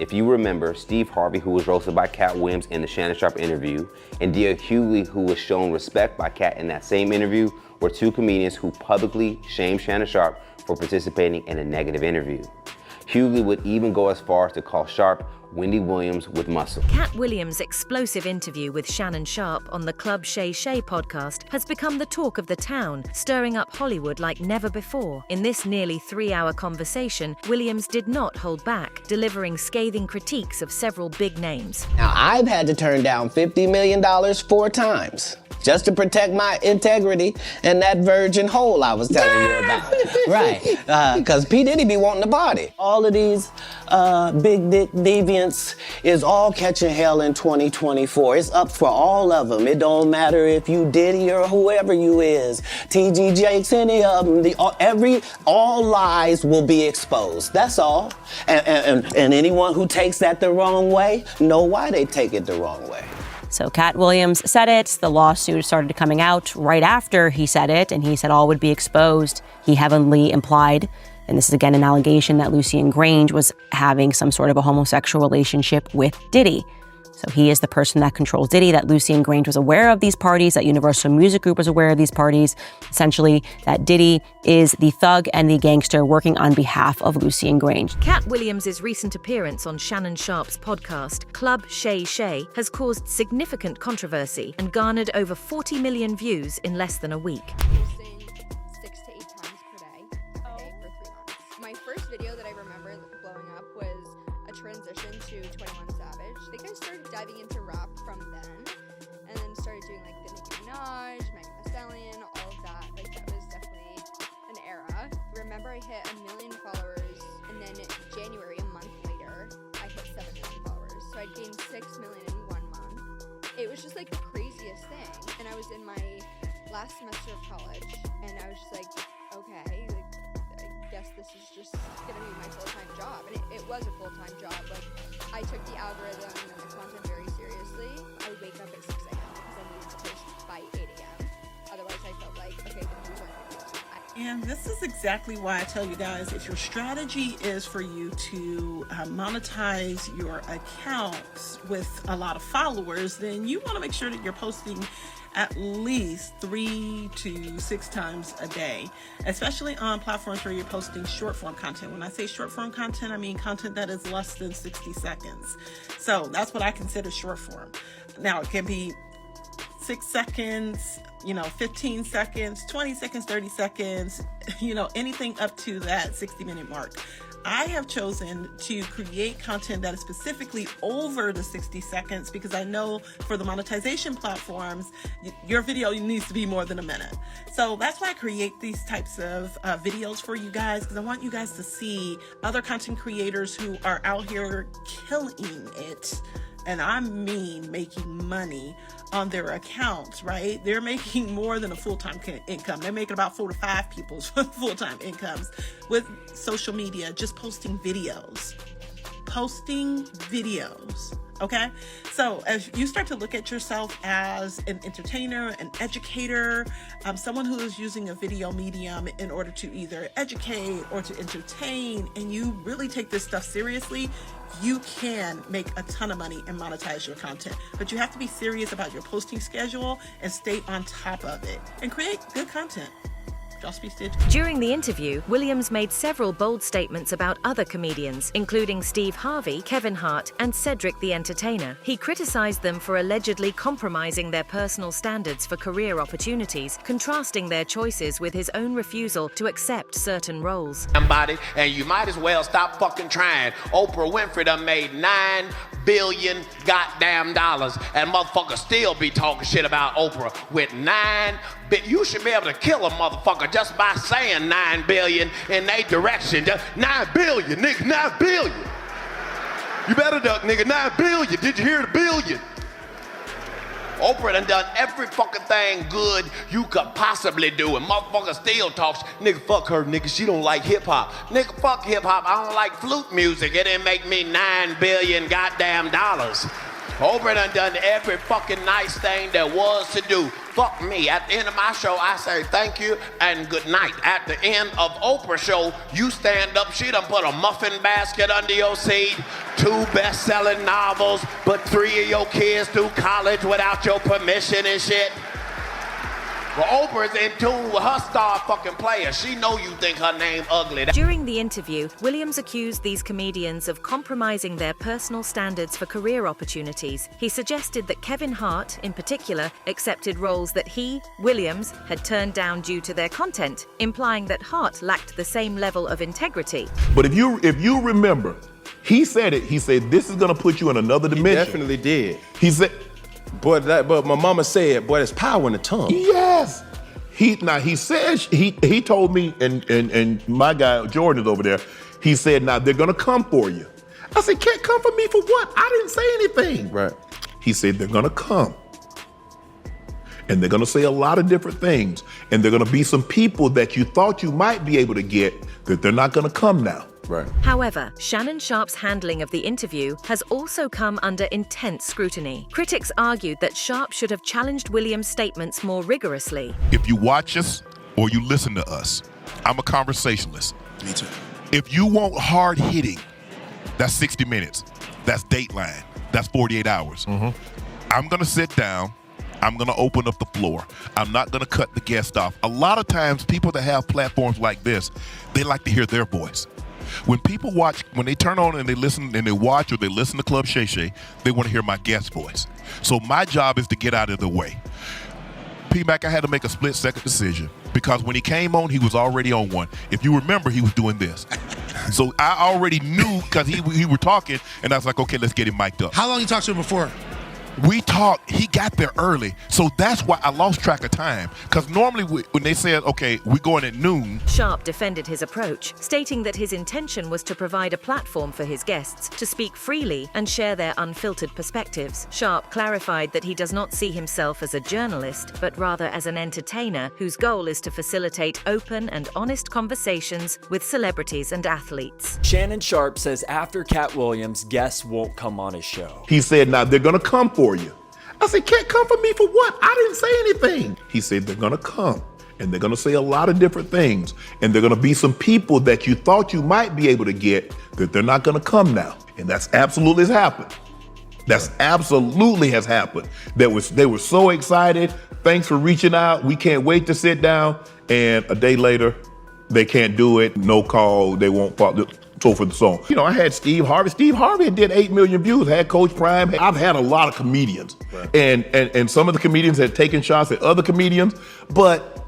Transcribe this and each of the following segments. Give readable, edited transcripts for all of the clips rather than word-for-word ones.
If you remember, Steve Harvey, who was roasted by Katt Williams in the Shannon Sharpe interview, and Dia Hughley, who was shown respect by Katt in that same interview, were two comedians who publicly shamed Shannon Sharpe for participating in a negative interview. Hughley would even go as far as to call Sharpe Wendy Williams with muscle. Katt Williams' explosive interview with Shannon Sharpe on the Club Shay Shay podcast has become the talk of the town, stirring up Hollywood like never before. In this nearly 3-hour conversation, Williams did not hold back, delivering scathing critiques of several big names. Now, I've had to turn down $50 million 4 times. Just to protect my integrity and that virgin hole I was telling you about. Right, because P. Diddy be wanting the body. All of these big dick deviants is all catching hell in 2024. It's up for all of them. It don't matter if you Diddy or whoever you is. T.G. Jakes, any of them. All lies will be exposed. That's all. And anyone who takes that the wrong way, know why they take it the wrong way. So Katt Williams said it. The lawsuit started coming out right after he said it, and he said all would be exposed. He heavily implied, and this is again an allegation, that Lucien Grange was having some sort of a homosexual relationship with Diddy. So he is the person that controls Diddy, that Lucien Grange was aware of these parties, that Universal Music Group was aware of these parties. Essentially, that Diddy is the thug and the gangster working on behalf of Lucien Grange. Katt Williams' recent appearance on Shannon Sharpe's podcast, Club Shay Shay, has caused significant controversy and garnered over 40 million views in less than a week. 6 to 8 times per day for 3 months. My first video that I remember blowing up was a transition to 21 Savage. I think I started diving into rap from then, and then started doing like the Nicki Minaj, Megan Thee Stallion, all of that. Like that was definitely an era. Remember I hit 1 million followers, and then in January, a month later, I hit 7 million followers. So I'd gained 6 million in 1 month. It was just like the craziest thing. And I was in my last semester of college, and I was just like, okay, like, I guess this is just gonna be my full-time job. And it was a full-time job. Like, I took the algorithm and the content very seriously. I would wake up at 6 a.m. because I needed to post by 8 a.m. Otherwise, I felt like, okay, the news aren't gonna do it. And this is exactly why I tell you guys, if your strategy is for you to monetize your accounts with a lot of followers, then you want to make sure that you're posting at least 3 to 6 times a day, especially on platforms where you're posting short form content. When I say short form content, I mean content that is less than 60 seconds. So that's what I consider short form. Now, it can be 6 seconds, 15 seconds, 20 seconds, 30 seconds, anything up to that 60-minute mark. I have chosen to create content that is specifically over the 60 seconds because I know for the monetization platforms, your video needs to be more than a minute. So that's why I create these types of videos for you guys, because I want you guys to see other content creators who are out here killing it. And I mean making money on their accounts, right? They're making more than a full-time income. They're making about 4 to 5 people's full-time incomes with social media, just posting videos. Okay? So as you start to look at yourself as an entertainer, an educator, someone who is using a video medium in order to either educate or to entertain, and you really take this stuff seriously, you can make a ton of money and monetize your content. But you have to be serious about your posting schedule and stay on top of it and create good content. During the interview, Williams made several bold statements about other comedians, including Steve Harvey, Kevin Hart, and Cedric the Entertainer. He criticized them for allegedly compromising their personal standards for career opportunities, contrasting their choices with his own refusal to accept certain roles. Somebody, and you might as well stop fucking trying. Oprah Winfrey done made $9 billion goddamn dollars, and motherfuckers still be talking shit about Oprah with you should be able to kill a motherfucker just by saying 9 billion in their direction. Just 9 billion, nigga, 9 billion. You better duck, nigga, 9 billion. Did you hear the billion? Oprah done every fucking thing good you could possibly do, and motherfucker still talks, nigga, fuck her, nigga, she don't like hip-hop. Nigga, fuck hip-hop, I don't like flute music. It didn't make me $9 billion goddamn dollars. Oprah done every fucking nice thing there was to do. Fuck me. At the end of my show, I say thank you and good night. At the end of Oprah's show, you stand up. She done put a muffin basket under your seat, 2 best-selling novels, put 3 of your kids through college without your permission and shit. Well, Oprah's in tune with her star fucking player. She know you think her name ugly. During the interview, Williams accused these comedians of compromising their personal standards for career opportunities. He suggested that Kevin Hart, in particular, accepted roles that he, Williams, had turned down due to their content, implying that Hart lacked the same level of integrity. But if you remember, he said it. He said, this is gonna put you in another dimension. He definitely did. He said, but my mama said, boy, there's power in the tongue. yes. He told me, and my guy Jordan is over there. He said, now they're gonna come for you. I said, can't come for me for what? I didn't say anything. Right. He said, they're gonna come. And they're gonna say a lot of different things. And they're gonna be some people that you thought you might be able to get that they're not gonna come now. Right. However, Shannon Sharpe's handling of the interview has also come under intense scrutiny. Critics argued that Sharpe should have challenged Williams' statements more rigorously. If you watch us or you listen to us, I'm a conversationalist. Me too. If you want hard hitting, that's 60 minutes. That's Dateline. That's 48 hours. I'm gonna sit down. I'm gonna open up the floor. I'm not gonna cut the guest off. A lot of times, people that have platforms like this, they like to hear their voice. When people watch, when they turn on and they listen and they watch or they listen to Club Shay Shay, they want to hear my guest voice. So my job is to get out of the way. P-Mac, I had to make a split-second decision because when he came on, he was already on one. If you remember, he was doing this. So I already knew because he were talking, and I was like, okay, let's get him mic'd up. How long you talked to him before? We talked, he got there early, so that's why I lost track of time. Because normally when they said, okay, we're going at noon. Sharpe defended his approach, stating that his intention was to provide a platform for his guests to speak freely and share their unfiltered perspectives. Sharpe clarified that he does not see himself as a journalist, but rather as an entertainer whose goal is to facilitate open and honest conversations with celebrities and athletes. Shannon Sharpe says after Katt Williams, guests won't come on his show. He said, now they're gonna come for you. I said, can't come for me for what? I didn't say anything. He said, they're gonna come and they're gonna say a lot of different things. And they're gonna be some people that you thought you might be able to get that they're not gonna come now. And that's absolutely has happened. That's absolutely has happened. They were so excited. Thanks for reaching out. We can't wait to sit down. And a day later, they can't do it. No call. They won't follow. So for the song. You know, I had Steve Harvey. Steve Harvey did 8 million views, had Coach Prime. I've had a lot of comedians. Right. And some of the comedians had taken shots at other comedians, but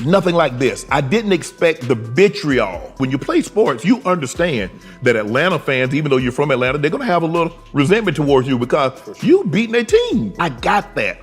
nothing like this. I didn't expect the vitriol. When you play sports, you understand that Atlanta fans, even though you're from Atlanta, they're gonna have a little resentment towards you because you beating their team. I got that.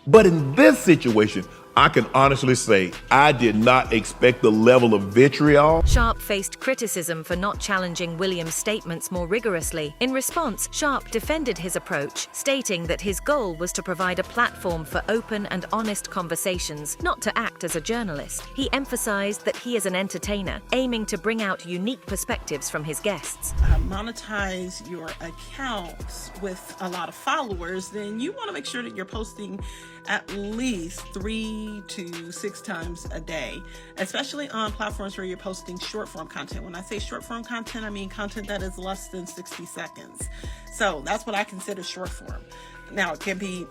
But in this situation, I can honestly say I did not expect the level of vitriol. Sharpe faced criticism for not challenging Williams' statements more rigorously. In response, Sharpe defended his approach, stating that his goal was to provide a platform for open and honest conversations, not to act as a journalist. He emphasized that he is an entertainer, aiming to bring out unique perspectives from his guests. Monetize your accounts with a lot of followers, then you want to make sure that you're posting at least 3 to 6 times a day, especially on platforms where you're posting short form content. When I say short form content, I mean content that is less than 60 seconds. So that's what I consider short form. Now it can be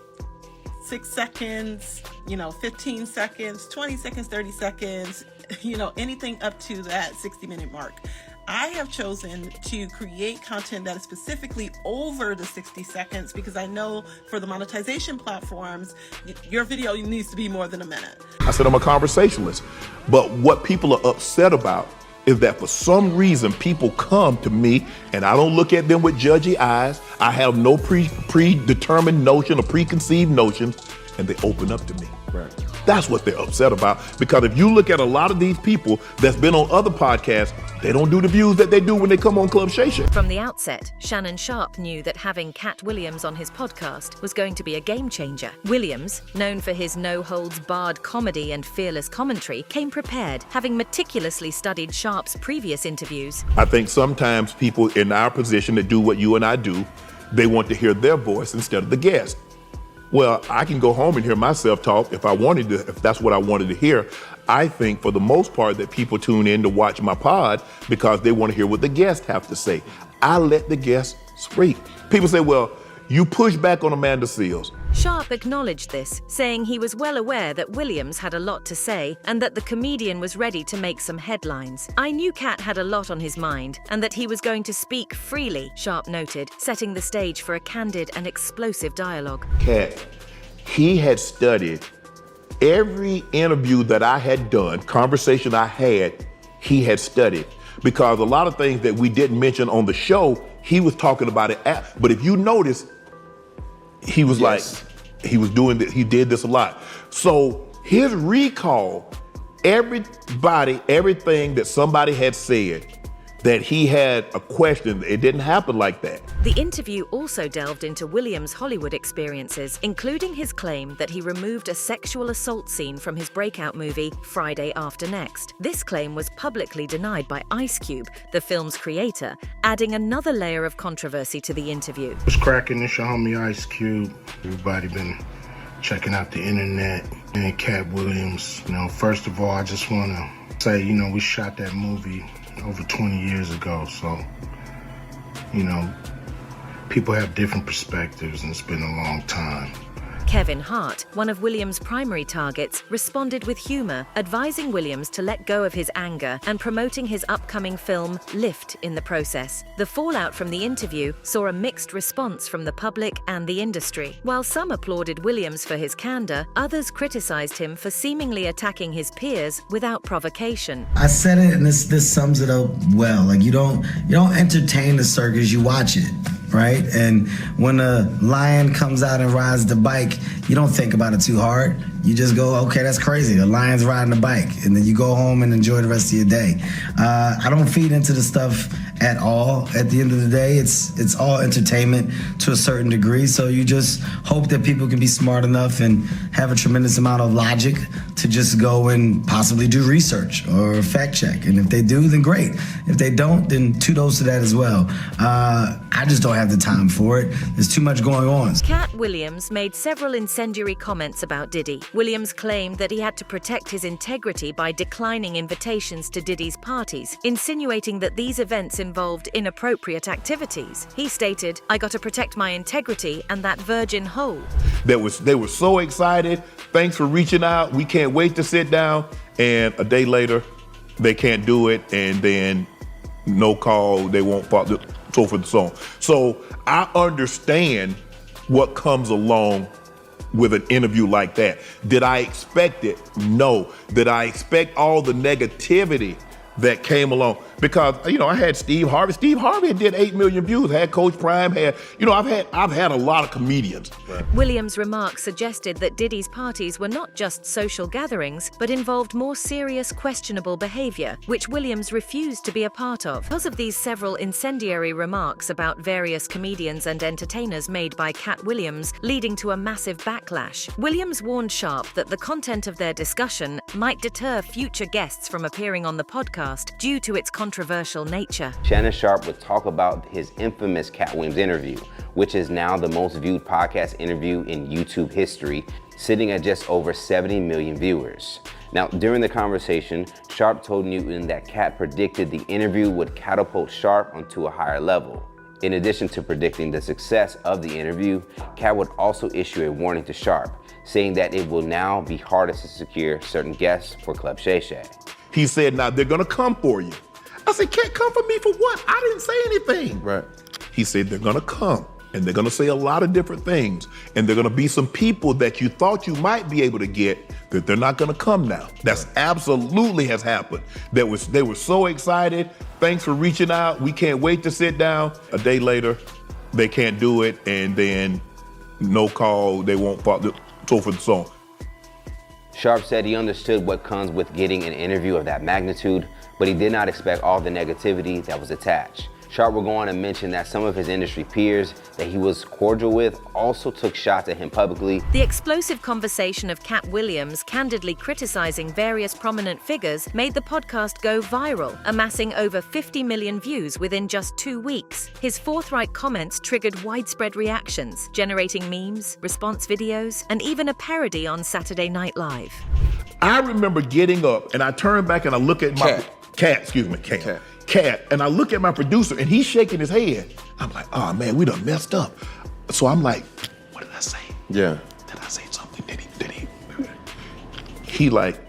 6 seconds, 15 seconds, 20 seconds, 30 seconds, anything up to that 60-minute mark. I have chosen to create content that is specifically over the 60 seconds because I know for the monetization platforms, your video needs to be more than a minute. I said I'm a conversationalist, but what people are upset about is that for some reason people come to me and I don't look at them with judgy eyes. I have no predetermined notion or preconceived notions, and they open up to me. Right. That's what they're upset about, because if you look at a lot of these people that's been on other podcasts, they don't do the views that they do when they come on Club Shay Shay. From the outset, Shannon Sharpe knew that having Katt Williams on his podcast was going to be a game changer. Williams, known for his no-holds-barred comedy and fearless commentary, came prepared, having meticulously studied Sharpe's previous interviews. I think sometimes people in our position that do what you and I do, they want to hear their voice instead of the guest. Well, I can go home and hear myself talk if I wanted to, if that's what I wanted to hear. I think for the most part that people tune in to watch my pod because they want to hear what the guests have to say. I let the guests speak. People say, well, you push back on Amanda Seales. Sharpe acknowledged this, saying he was well aware that Williams had a lot to say and that the comedian was ready to make some headlines. I knew Katt had a lot on his mind and that he was going to speak freely, Sharpe noted, setting the stage for a candid and explosive dialogue. Katt, he had studied every interview that I had done, conversation I had, he had studied. Because a lot of things that we didn't mention on the show, he was talking about it but if you notice, he was like, he was doing this, he did this a lot. So his recall, everybody, everything that somebody had said, that he had a question, it didn't happen like that. The interview also delved into Williams' Hollywood experiences, including his claim that he removed a sexual assault scene from his breakout movie, Friday After Next. This claim was publicly denied by Ice Cube, the film's creator, adding another layer of controversy to the interview. What's cracking? It's your homie Ice Cube. Everybody been checking out the internet and Katt Williams. You know, first of all, I just want to say, you know, we shot that movie over 20 years ago, so, you know, people have different perspectives and it's been a long time. Kevin Hart, one of Williams' primary targets, responded with humor, advising Williams to let go of his anger and promoting his upcoming film, Lift, in the process. The fallout from the interview saw a mixed response from the public and the industry. While some applauded Williams for his candor, others criticized him for seemingly attacking his peers without provocation. I said it, and this sums it up well. Like, you don't entertain the circus, you watch it. Right? And when a lion comes out and rides the bike, you don't think about it too hard. You just go, okay, that's crazy. The lion's riding the bike. And then you go home and enjoy the rest of your day. I don't feed into the stuff at all. At the end of the day, it's all entertainment to a certain degree. So you just hope that people can be smart enough and have a tremendous amount of logic to just go and possibly do research or fact check. And if they do, then great. If they don't, then kudos to that as well. I just don't have the time for it. There's too much going on. Katt Williams made several incendiary comments about Diddy. Williams claimed that he had to protect his integrity by declining invitations to Diddy's parties, insinuating that these events involved inappropriate activities. He stated, "I got to protect my integrity and that virgin hole." They were so excited. Thanks for reaching out. We can't wait to sit down. And a day later, they can't do it. And then no call, they won't follow, so forth and so on. So I understand what comes along with an interview like that. Did I expect it? No. Did I expect all the negativity that came along? Because, you know, I had Steve Harvey. Steve Harvey did 8 million views, had Coach Prime, had, you know, I've had a lot of comedians. Right. Williams' remarks suggested that Diddy's parties were not just social gatherings, but involved more serious, questionable behavior, which Williams refused to be a part of. Because of these several incendiary remarks about various comedians and entertainers made by Katt Williams, leading to a massive backlash, Williams warned Sharpe that the content of their discussion might deter future guests from appearing on the podcast due to its controversial nature. Shannon Sharpe would talk about his infamous Katt Williams interview, which is now the most viewed podcast interview in YouTube history, sitting at just over 70 million viewers. Now, during the conversation, Sharpe told Newton that Katt predicted the interview would catapult Sharpe onto a higher level. In addition to predicting the success of the interview, Katt would also issue a warning to Sharpe, saying that it will now be harder to secure certain guests for Club Shay Shay. He said, now they're gonna come for you. I said, can't come for me for what? I didn't say anything. Right. He said, they're gonna come and they're gonna say a lot of different things. And they're gonna be some people that you thought you might be able to get that they're not gonna come now. That's absolutely has happened. They were so excited. Thanks for reaching out. We can't wait to sit down. A day later, they can't do it. And then no call, they won't follow, so forth and so on. Sharpe said he understood what comes with getting an interview of that magnitude, but he did not expect all the negativity that was attached. Sharpe will go on and mention that some of his industry peers that he was cordial with also took shots at him publicly. The explosive conversation of Katt Williams candidly criticizing various prominent figures made the podcast go viral, amassing over 50 million views within just 2 weeks. His forthright comments triggered widespread reactions, generating memes, response videos, and even a parody on Saturday Night Live. I remember getting up and I turn back and I look at my Katt, and I look at my producer and he's shaking his head. I'm like, oh man, we done messed up. So I'm like, what did I say? Yeah. Did I say something? Did he? He like,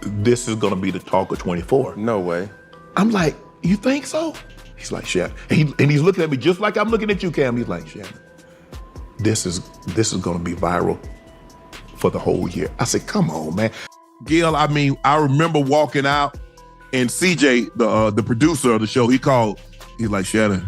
this is gonna be the talk of 24. No way. I'm like, you think so? He's like, Shannon. And he's looking at me just like I'm looking at you, Cam. He's like, Shannon, this is gonna be viral for the whole year. I said, come on, man. Gil, I mean, I remember walking out and CJ, the producer of the show, he's like, Shannon,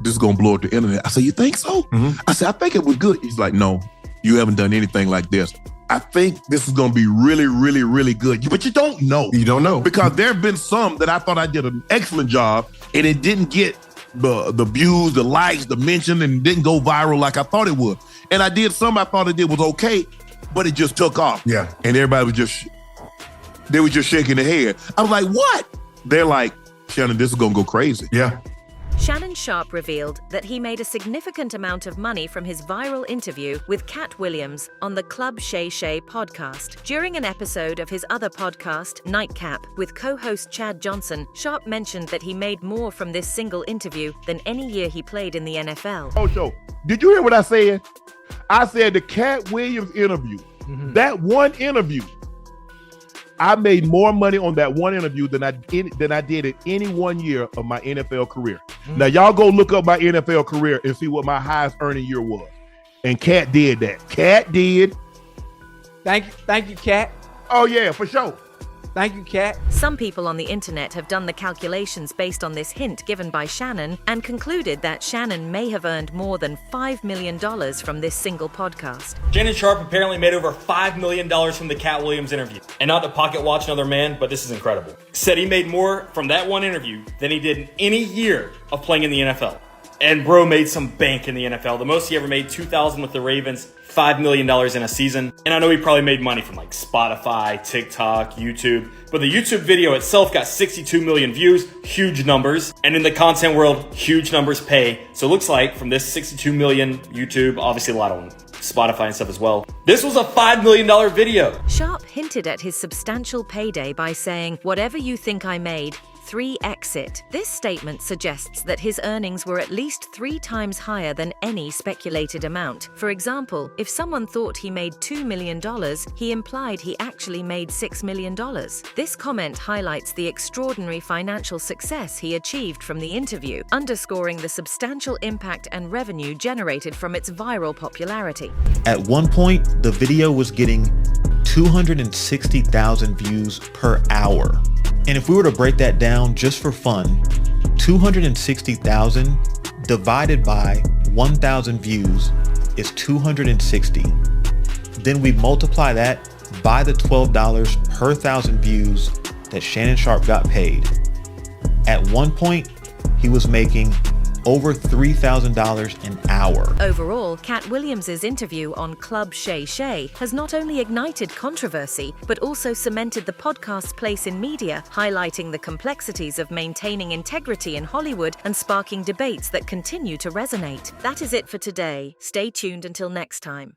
this is gonna blow up the internet. I said, you think so? Mm-hmm. I said, I think it was good. He's like, no, you haven't done anything like this. I think this is gonna be really, really, really good. But you don't know. You don't know. Because there have been some that I thought I did an excellent job and it didn't get the views, the likes, the mention, and didn't go viral like I thought it would. And I did some I thought it did was okay, but it just took off. Yeah. And everybody was they were just shaking their head. I was like, what? They're like, Shannon, this is gonna go crazy. Yeah. Shannon Sharpe revealed that he made a significant amount of money from his viral interview with Katt Williams on the Club Shay Shay podcast. During an episode of his other podcast, Nightcap, with co-host Chad Johnson, Sharpe mentioned that he made more from this single interview than any year he played in the NFL. Oh, show. Did you hear what I said? I said the Katt Williams interview, that one interview, I made more money on that one interview than I did in any 1 year of my NFL career. Now, y'all go look up my NFL career and see what my highest earning year was. And Katt did that. Katt did. Thank you, Katt. Oh, yeah, for sure. Thank you, Katt. Some people on the internet have done the calculations based on this hint given by Shannon and concluded that Shannon may have earned more than $5 million from this single podcast. Shannon Sharpe apparently made over $5 million from the Katt Williams interview. And not to pocket watch another man, but this is incredible. Said he made more from that one interview than he did in any year of playing in the NFL. And bro made some bank in the NFL. The most he ever made, 2000 with the Ravens, $5 million in a season. And I know he probably made money from like Spotify, TikTok, YouTube. But the YouTube video itself got 62 million views, huge numbers. And in the content world, huge numbers pay. So it looks like from this 62 million YouTube, obviously a lot on Spotify and stuff as well, this was a $5 million video. Sharpe hinted at his substantial payday by saying, "Whatever you think I made, 3x it." This statement suggests that his earnings were at least 3 times higher than any speculated amount. For example, if someone thought he made $2 million, he implied he actually made $6 million. This comment highlights the extraordinary financial success he achieved from the interview, underscoring the substantial impact and revenue generated from its viral popularity. At one point, the video was getting 260,000 views per hour. And if we were to break that down just for fun, 260,000 divided by 1,000 views is 260. Then we multiply that by the $12 per 1,000 views that Shannon Sharpe got paid. At one point, he was making over $3,000 an hour. Overall, Katt Williams' interview on Club Shay Shay has not only ignited controversy, but also cemented the podcast's place in media, highlighting the complexities of maintaining integrity in Hollywood and sparking debates that continue to resonate. That is it for today. Stay tuned until next time.